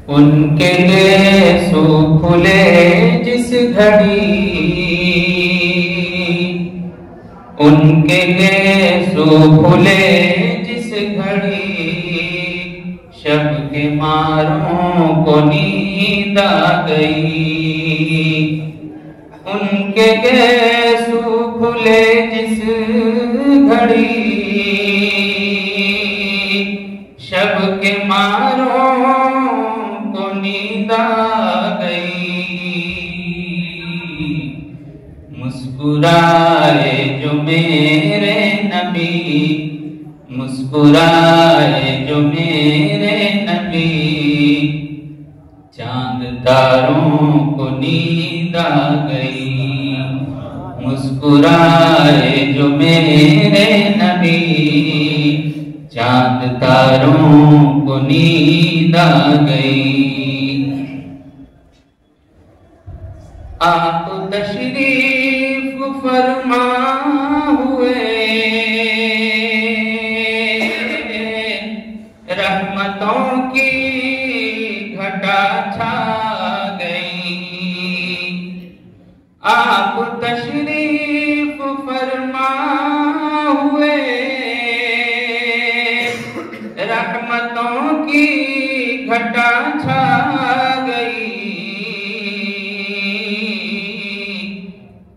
उनके गेसू फूले जिस घड़ी, उनके गेसू फूले जिस घड़ी, शब के मारों को नींद आ गई। उनके गेसू फूले जिस घड़ी, शब के मारों को नींद आ गई। मुस्कुराए जो मेरे नबी, मुस्कुराए जो मेरे नबी, चांद तारों को नींद आ गई। मुस्कुराए जो मेरे नबी, चांद तारों को नींद आ गई। आप तशरीफ फरमा हुए, रहमतों की घटा छा गई। आप तशरीफ फरमा हुए, रहमतों की घटा छा गई।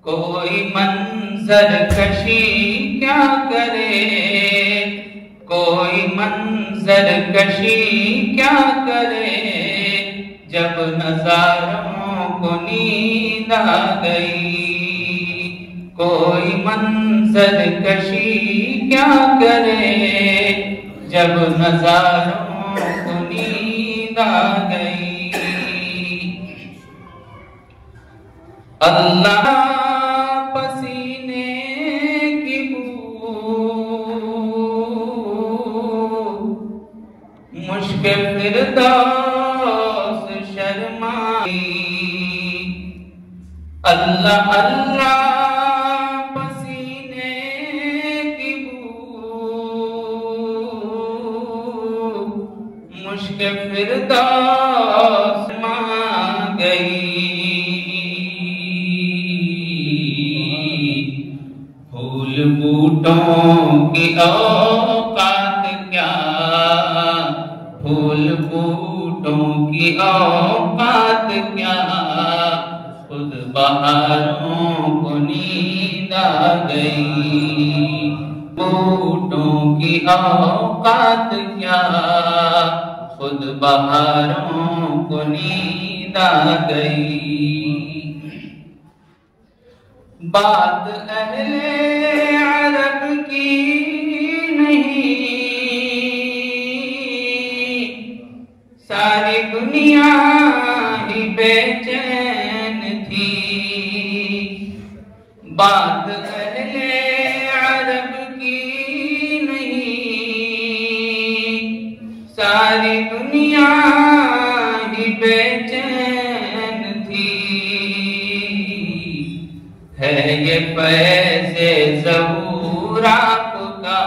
कोई मंजर कशी क्या करे, कोई मंजर कशी क्या करे, जब नजारों को नींद आ गई। कोई मंजर कशी क्या करे, जब नजारों को नींद आ गई। अल्लाह पसीने की बू, मुश्क फिरदौस शर्माई। अल्लाह अल्लाह पसीने की बू, मुश्क फिरदौस मां गई। फूल बूटों की औकात क्या, फूल बूटों की औकात क्या, खुद बहारों को नींद आ गई। बूटों की औकात क्या, खुद बहारों को नींद आ गई। बात अहले अरब की नहीं, सारी दुनिया ही बेचैन थी। बात अहले अरब की नहीं, सारी दुनिया ही बेचैन थी। है ये फैज़े ज़हूर आपका,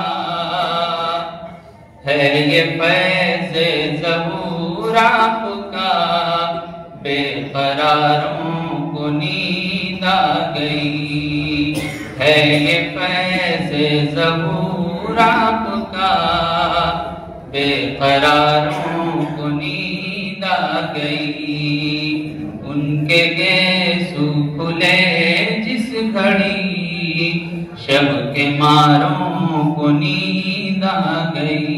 है ये फैज़े ज़हूर आपका, बेक़रारों को नींद आ गई। है ये फैज़े ज़हूर आपका, बेक़रारों को नींद आ गई। उनके गेसू खुले जिस घड़ी, शब के मारों को नींद आ गई।